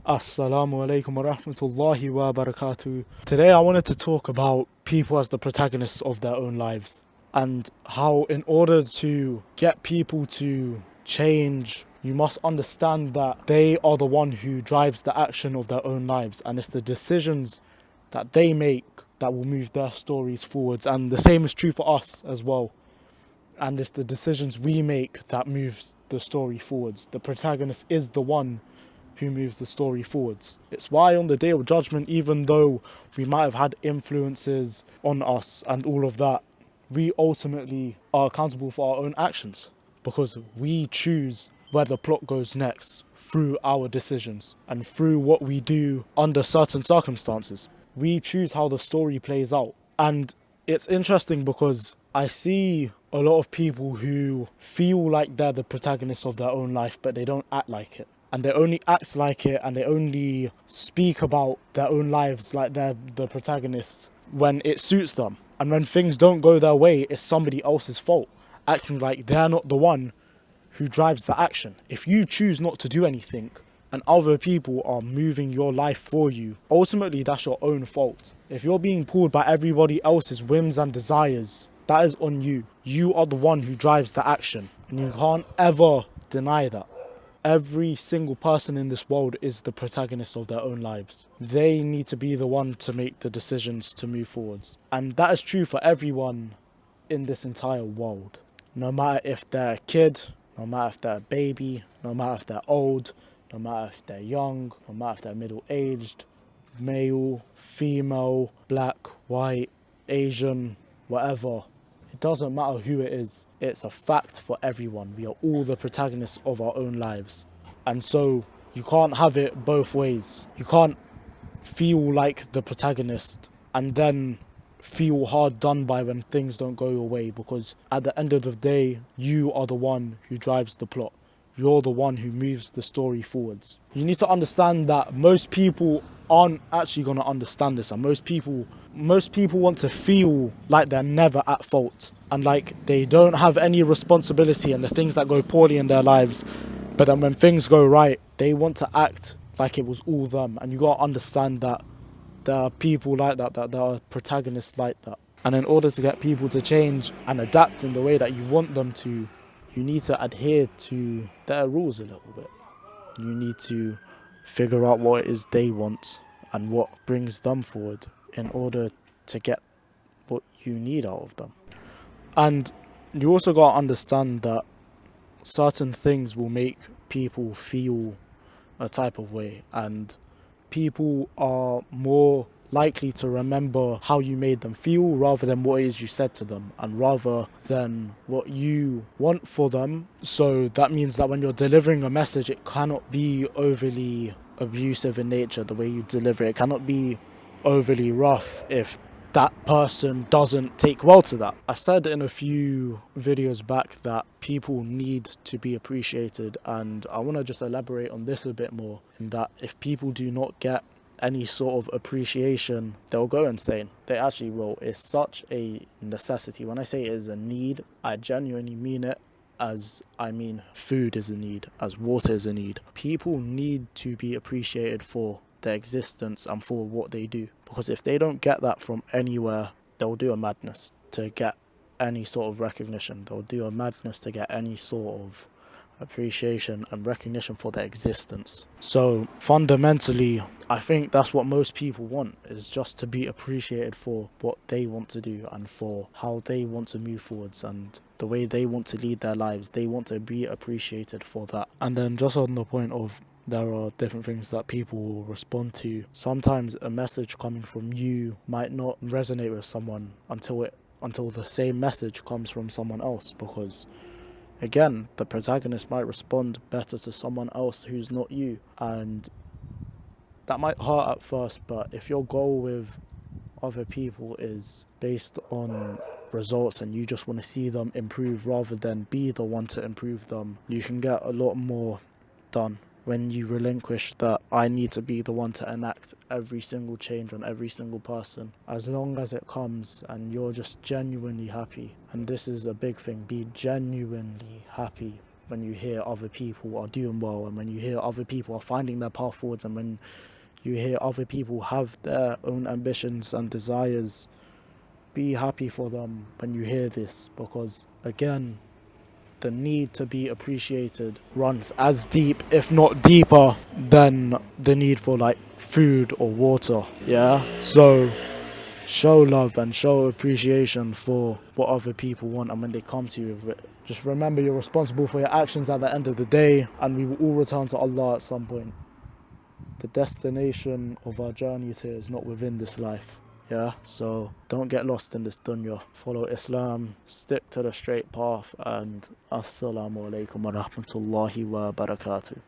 Assalamu alaikum wa rahmatullahi wa barakatuh. Today I wanted to talk about people as the protagonists of their own lives and how, in order to get people to change, you must understand that they are the one who drives the action of their own lives, and it's the decisions that they make that will move their stories forwards. And the same is true for us as well. And it's the decisions we make that moves the story forwards. The protagonist is the one who moves the story forwards. It's why on the day of judgment, even though we might have had influences on us and all of that, we ultimately are accountable for our own actions, because we choose where the plot goes next through our decisions and through what we do under certain circumstances. We choose how the story plays out. And it's interesting because I see a lot of people who feel like they're the protagonists of their own life, but they don't act like it. And they only act like it, and they only speak about their own lives like they're the protagonists when it suits them. And when things don't go their way, it's somebody else's fault, acting like they're not the one who drives the action. If you choose not to do anything and other people are moving your life for you, ultimately that's your own fault. If you're being pulled by everybody else's whims and desires, that is on you. You are the one who drives the action, and you can't ever deny that. Every single person in this world is the protagonist of their own lives. They need to be the one to make the decisions to move forwards. And that is true for everyone in this entire world. No matter if they're a kid, no matter if they're a baby, no matter if they're old, no matter if they're young, no matter if they're middle-aged, male, female, black, white, Asian, whatever. It doesn't matter who it is. It's a fact for everyone. We are all the protagonists of our own lives. And so you can't have it both ways. You can't feel like the protagonist and then feel hard done by when things don't go your way, because at the end of the day, you are the one who drives the plot. You're the one who moves the story forwards. You need to understand that most people aren't actually going to understand this, and most people want to feel like they're never at fault and like they don't have any responsibility in the things that go poorly in their lives. But then when things go right, they want to act like it was all them. And you got to understand that there are people like that there are protagonists like that. And in order to get people to change and adapt in the way that you want them to, you need to adhere to their rules a little bit. You need to figure out what it is they want and what brings them forward in order to get what you need out of them. And you also got to understand that certain things will make people feel a type of way, and people are more likely to remember how you made them feel rather than what it is you said to them, and rather than what you want for them. So that means that when you're delivering a message, it cannot be overly abusive in nature. The way you deliver it cannot be overly rough if that person doesn't take well to that. I said in a few videos back that people need to be appreciated, and I want to just elaborate on this a bit more, in that if people do not get any sort of appreciation, they'll go insane. They actually will. It's such a necessity. When I say it is a need, I genuinely mean it, as I mean food is a need, as water is a need. People need to be appreciated for their existence and for what they do, because if they don't get that from anywhere, they'll do a madness to get any sort of recognition. They'll do a madness to get any sort of appreciation and recognition for their existence. So fundamentally, I think that's what most people want, is just to be appreciated for what they want to do and for how they want to move forwards and the way they want to lead their lives. They want to be appreciated for that. And then just on the point of, there are different things that people will respond to. Sometimes a message coming from you might not resonate with someone until the same message comes from someone else, because again, the protagonist might respond better to someone else who's not you, and that might hurt at first. But if your goal with other people is based on results and you just want to see them improve rather than be the one to improve them, you can get a lot more done when you relinquish that I need to be the one to enact every single change on every single person. As long as it comes and you're just genuinely happy, and this is a big thing, be genuinely happy when you hear other people are doing well, and when you hear other people are finding their path forwards, and when you hear other people have their own ambitions and desires. Be happy for them when you hear this, because again, the need to be appreciated runs as deep, if not deeper, than the need for like food or water. Yeah, so show love and show appreciation for what other people want, and when they come to you with it, just remember you're responsible for your actions at the end of the day, and we will all return to Allah at some point. The destination of our journeys here is not within this life. Yeah, so don't get lost in this dunya. Follow Islam, stick to the straight path, and assalamu alaikum wa rahmatullahi wa barakatuh.